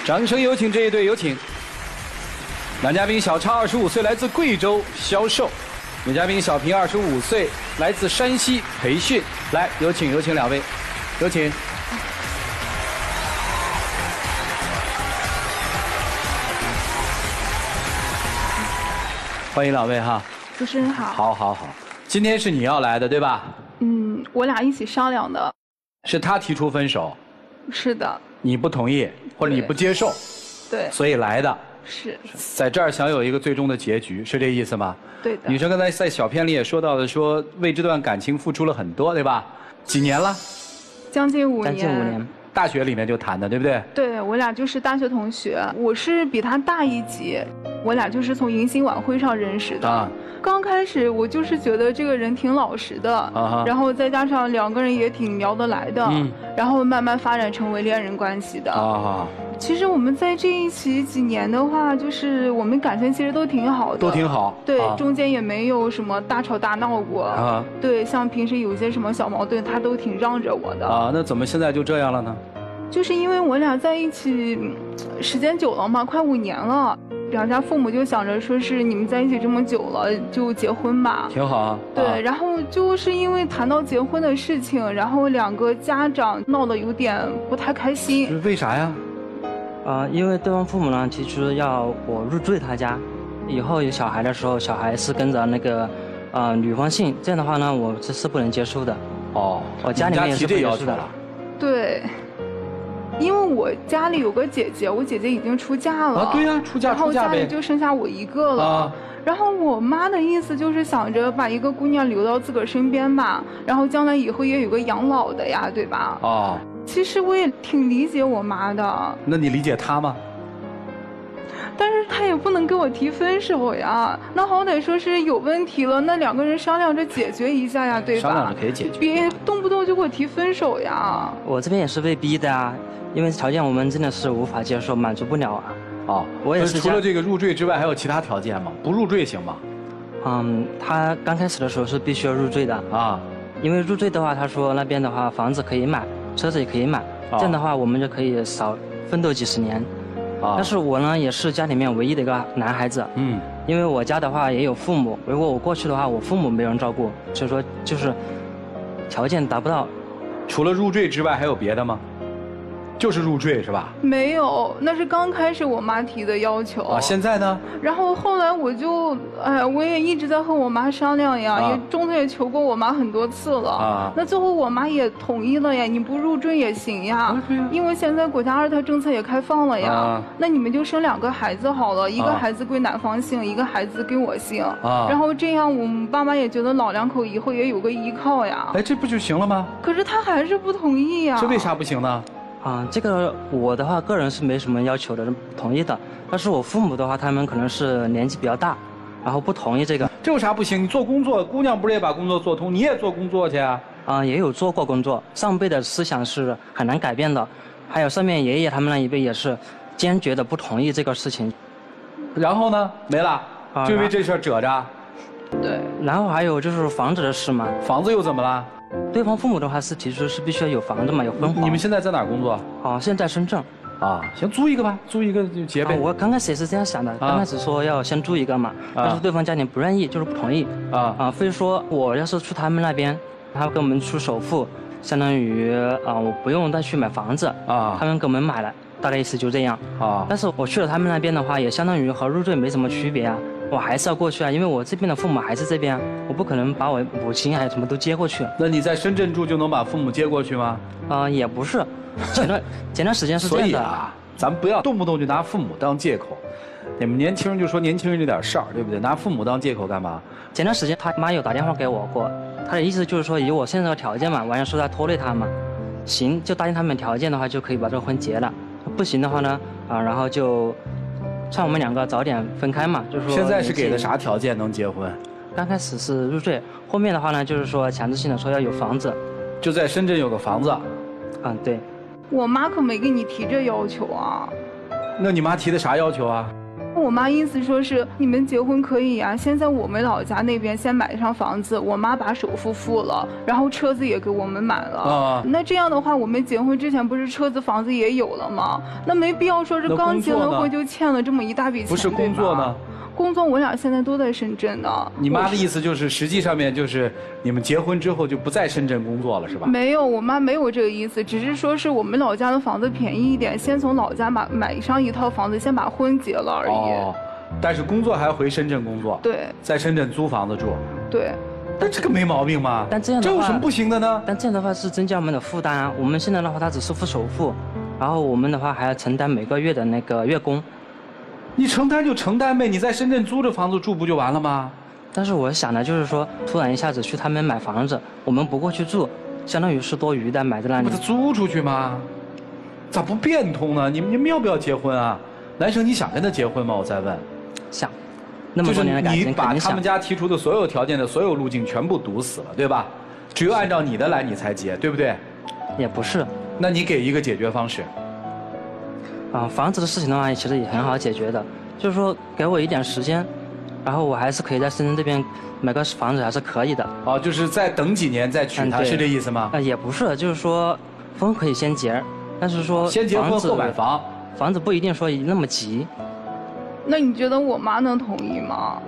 掌声有请这一对，有请。男嘉宾小超25岁，来自贵州销售；女嘉宾小平25岁，来自山西培训。来，有请两位，有请。欢迎两位哈。主持人好。好，今天是你要来的对吧？我俩一起商量的。是他提出分手。是的。你不同意或者你不接受。对。所以来的。是。在这儿想有一个最终的结局，是这意思吗？对的。女生刚才在小片里也说到了，说为这段感情付出了很多，对吧？几年了？将近5年。将近5年。大学里面就谈的，对不对？对，我俩就是大学同学，我是比他大1级，我俩就是从迎新晚会上认识的。啊。刚开始我就是觉得这个人挺老实的，然后再加上2个人也挺聊得来的，然后慢慢发展成为恋人关系的。其实我们在这一起几年的话，就是我们感情其实都挺好的，都挺好。对，中间也没有什么大吵大闹过。对，像平时有些什么小矛盾，他都挺让着我的。那怎么现在就这样了呢？就是因为我俩在一起时间久了嘛，快5年了。2家父母就想着说是你们在一起这么久了，就结婚吧。挺好啊。对，然后就是因为谈到结婚的事情，然后2个家长闹得有点不太开心。为啥呀？因为对方父母呢提出要我入赘他家，以后有小孩的时候，小孩是跟着那个女方姓，这样的话呢，我这是不能接受的。我家里面也是不接受的。对。因为我家里有个姐姐，我姐姐已经出嫁了。对呀，出嫁呗。然后家里就剩下我一个了。然后我妈的意思就是想着把一个姑娘留到自个儿身边吧，然后将来以后也有个养老的呀，对吧？其实我也挺理解我妈的。那你理解她吗？但是她也不能跟我提分手呀，那好歹说是有问题了，那2个人商量着解决一下呀，对吧？商量着可以解决。别动不动就给我提分手呀。我这边也是被逼的啊。因为条件我们真的是无法接受，满足不了啊。我也是。除了这个入赘之外，还有其他条件吗？不入赘行吗？他刚开始的时候是必须要入赘的因为入赘的话，他说那边的话房子可以买，车子也可以买，这样的话我们就可以少奋斗几10年。但是我呢也是家里面唯一的一个男孩子，因为我家的话也有父母，如果我过去的话，我父母没人照顾，所以说就是条件达不到。除了入赘之外，还有别的吗？就是入赘是吧？没有，那是刚开始我妈提的要求。现在呢？然后后来我就，我也一直在和我妈商量呀，也中途也求过我妈很多次了。那最后我妈也同意了呀，你不入赘也行呀，因为现在国家2胎政策也开放了呀。那你们就生2个孩子好了，一个孩子归男方姓，一个孩子归我姓。然后这样我们爸妈也觉得老2口以后也有个依靠呀。这不就行了吗？可是他还是不同意呀。这为啥不行呢？这个我的话个人是没什么要求的，同意的。但是我父母的话，他们可能是年纪比较大，然后不同意这个。这有啥不行？你做工作，姑娘不是也把工作做通，你也做工作去啊？也有做过工作，上辈的思想是很难改变的。还有上面爷爷他们那一辈也是坚决的不同意这个事情。然后呢？没了，就因为这事儿褶着。对。然后还有就是房子的事嘛。房子又怎么了？对方父母的话是提出是必须要有房子嘛，有婚房。你们现在在哪儿工作？现在深圳。行，租一个吧，租一个就结呗。我刚开始也是这样想的，刚开始说要先租一个嘛，但是对方家里不愿意，就是不同意。非说我要是去他们那边，他给我们出首付，相当于我不用再去买房子他们给我们买了，大概意思就这样但是我去了他们那边的话，也相当于和入赘没什么区别啊。我还是要过去啊，因为我这边的父母还是这边我不可能把我母亲还有什么都接过去。那你在深圳住就能把父母接过去吗？也不是，前段时间是这样的。所以咱不要动不动就拿父母当借口。你们年轻人就说年轻人这点事儿，对不对？拿父母当借口干嘛？前段时间他妈有打电话给我过，他的意思就是说以我现在的条件嘛，完全是在拖累他嘛。行，就答应他们条件的话，就可以把这个婚结了。不行的话呢，然后就让我们2个早点分开嘛，就是说。现在是给的啥条件能结婚？刚开始是入赘，后面的话呢，就是说强制性的说要有房子，就在深圳有个房子。对。我妈可没给你提这要求啊。那你妈提的啥要求啊？我妈意思说是你们结婚可以呀，先在我们老家那边先买上房子，我妈把首付付了，然后车子也给我们买了。那这样的话，我们结婚之前不是车子房子也有了吗？那没必要说是刚结了婚就欠了这么一大笔钱。不是工作呢？工作我俩现在都在深圳呢。你妈的意思就是实际上面就是你们结婚之后就不在深圳工作了是吧？没有，我妈没有这个意思，只是说是我们老家的房子便宜一点，先从老家买上一套房子，先把婚结了而已。但是工作还回深圳工作。对。在深圳租房子住。对。但这个没毛病吗？但这样的话，这有什么不行的呢？但这样的话是增加我们的负担啊。我们现在的话，他只是付首付，然后我们的话还要承担每个月的那个月供。你承担就承担呗，你在深圳租着房子住不就完了吗？但是我想的就是说，突然一下子去他们买房子，我们不过去住，相当于是多余的买在那里。把它租出去吗？咋不变通呢？你们要不要结婚啊？男生你想跟他结婚吗？我再问。想。那么多年的感情，就是你把他们家提出的所有条件的所有路径全部堵死了，对吧？只有按照你的来你才结，对不对？也不是。那你给一个解决方式。房子的事情的话，其实也很好解决的，就是说给我一点时间，然后我还是可以在深圳这边买个房子，还是可以的。就是再等几年再娶她，是这意思吗？也不是，就是说婚可以先结，但是说先结婚后买房，房子不一定说那么急。那你觉得我妈能同意吗？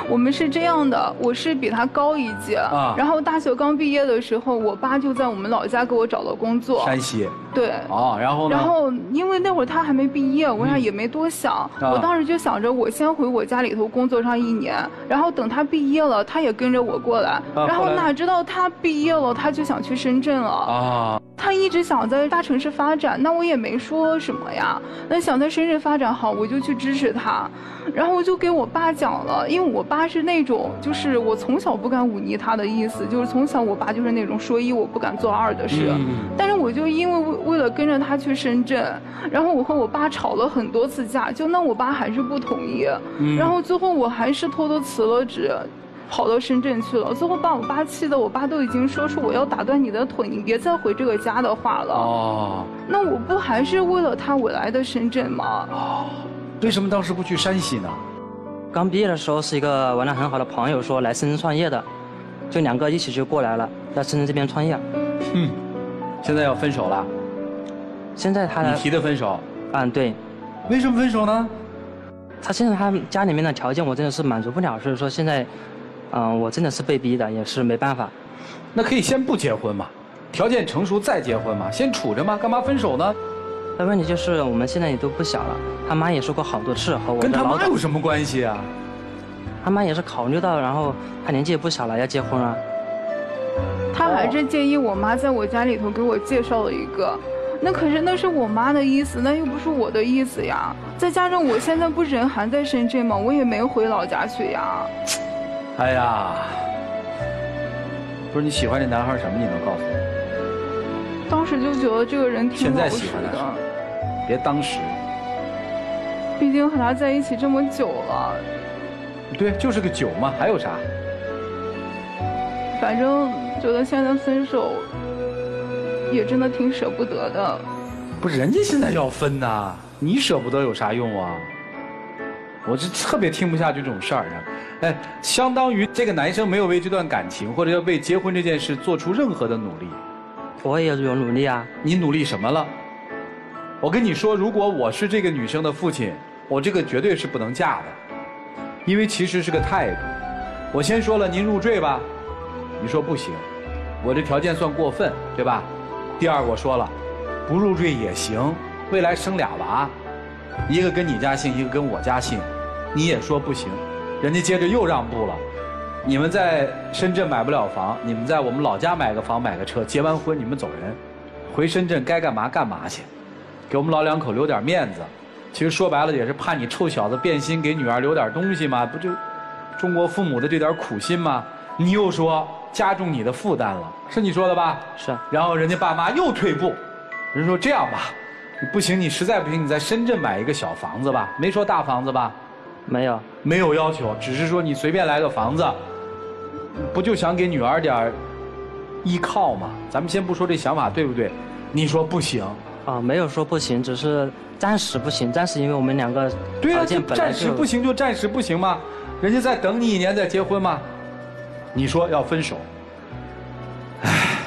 我们是这样的，我是比他高一届，然后大学刚毕业的时候，我爸就在我们老家给我找了工作。山西。对。然后呢？然后因为那会儿他还没毕业，我俩也没多想，我当时就想着我先回我家里头工作上1年，然后等他毕业了，他也跟着我过来。然后哪知道他毕业了，他就想去深圳了。他一直想在大城市发展，那我也没说什么呀。那想在深圳发展好，我就去支持他。然后我就给我爸讲了，因为我爸是那种，就是我从小不敢忤逆他的意思，就是从小我爸就是那种说一我不敢做二的事。但是我就因为了跟着他去深圳，然后我和我爸吵了很多次架，就那我爸还是不同意。然后最后我还是偷偷辞了职。跑到深圳去了，最后把我爸气的，我爸都已经说出我要打断你的腿，你别再回这个家的话了。那我不还是为了他我来的深圳吗？为什么当时不去山西呢？刚毕业的时候是一个玩得很好的朋友说来深圳创业的，就2个一起就过来了，在深圳这边创业。现在要分手了。现在他你提的分手？对。为什么分手呢？他现在他家里面的条件我真的是满足不了，所以说现在，我真的是被逼的，也是没办法。那可以先不结婚嘛，条件成熟再结婚嘛，先处着嘛，干嘛分手呢？那问题就是我们现在也都不小了，他妈也说过好多次和我的老。跟他妈有什么关系啊？他妈也是考虑到，然后他年纪也不小了，要结婚了。他还是建议我妈在我家里头给我介绍了一个。那可是那是我妈的意思，那又不是我的意思呀。再加上我现在不人还在深圳吗？我也没回老家去呀。哎呀，不是你喜欢这男孩什么？你能告诉我？当时就觉得这个人挺老实的。别当时。毕竟和他在一起这么久了。对，就是个酒嘛，还有啥？反正觉得现在分手。也真的挺舍不得的。不是人家现在要分呐，你舍不得有啥用啊？我是特别听不下去这种事儿啊。相当于这个男生没有为这段感情或者要为结婚这件事做出任何的努力。我也有努力啊。你努力什么了？我跟你说，如果我是这个女生的父亲，我这个绝对是不能嫁的，因为其实是个态度。我先说了，您入赘吧，你说不行，我这条件算过分，对吧？第二，我说了，不入赘也行，未来生俩娃，一个跟你家姓，一个跟我家姓，你也说不行，人家接着又让步了。你们在深圳买不了房，你们在我们老家买个房买个车，结完婚你们走人，回深圳该干嘛干嘛去，给我们老两口留点面子。其实说白了也是怕你臭小子变心，给女儿留点东西嘛，不就中国父母的这点苦心吗？你又说加重你的负担了，是你说的吧？是。然后人家爸妈又退步，人说这样吧，你不行，你实在不行，你在深圳买一个小房子吧，没说大房子吧？没有，没有要求，只是说你随便来个房子，不就想给女儿点依靠吗？咱们先不说这想法对不对，你说不行，没有说不行，只是暂时不行，暂时因为我们两个条件本来就。暂时不行就暂时不行吗？人家再等你1年再结婚吗？你说要分手。唉，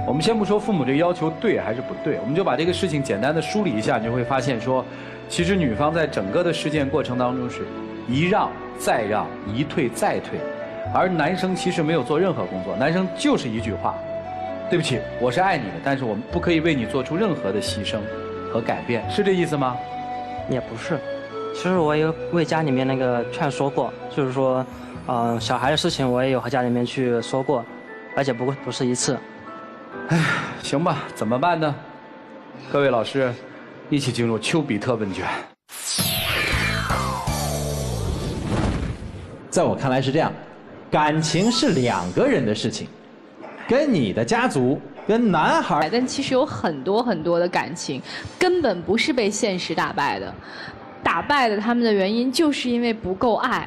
我们先不说父母这个要求对还是不对，我们就把这个事情简单的梳理一下，你就会发现说，其实女方在整个的实践过程当中是一让再让，一退再退，而男生其实没有做任何工作，男生就是一句话，对不起，我是爱你的，但是我们不可以为你做出任何的牺牲和改变，是这意思吗？也不是，其实我也为家里面那个劝说过，就是说，小孩的事情我也有和家里面去说过，而且不是一次。唉，行吧，怎么办呢？各位老师，一起进入丘比特问卷。在我看来是这样，感情是2个人的事情，跟你的家族，跟男孩。但其实有很多很多的感情，根本不是被现实打败的，打败的他们的原因就是因为不够爱。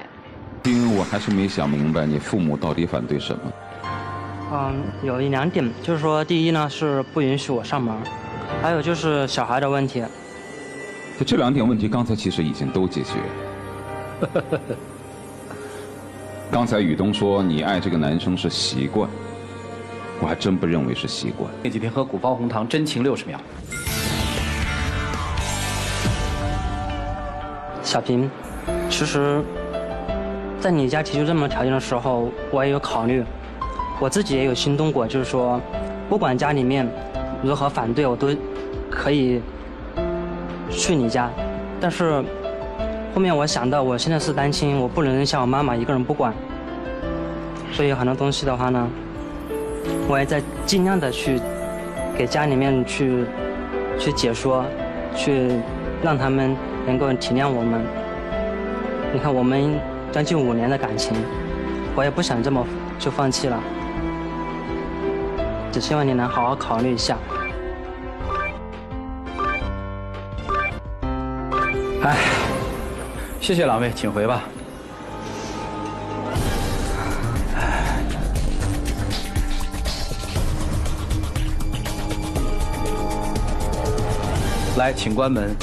因为我还是没想明白，你父母到底反对什么？有1、2点，就是说，第一呢是不允许我上门，还有就是小孩的问题。这2点问题刚才其实已经都解决。刚才宇东说你爱这个男生是习惯，我还真不认为是习惯。那几天喝古方红糖，真情60秒。小平，其实，在你家提出这么条件的时候，我也有考虑，我自己也有心动过，就是说，不管家里面如何反对，我都可以去你家。但是后面我想到，我现在是单亲，我不能像我妈妈一个人不管，所以很多东西的话呢，我也在尽量的去给家里面去解说，去让他们能够体谅我们。你看，我们将近5年的感情，我也不想这么就放弃了，只希望你能好好考虑一下。唉，谢谢2位，请回吧。来，请关门。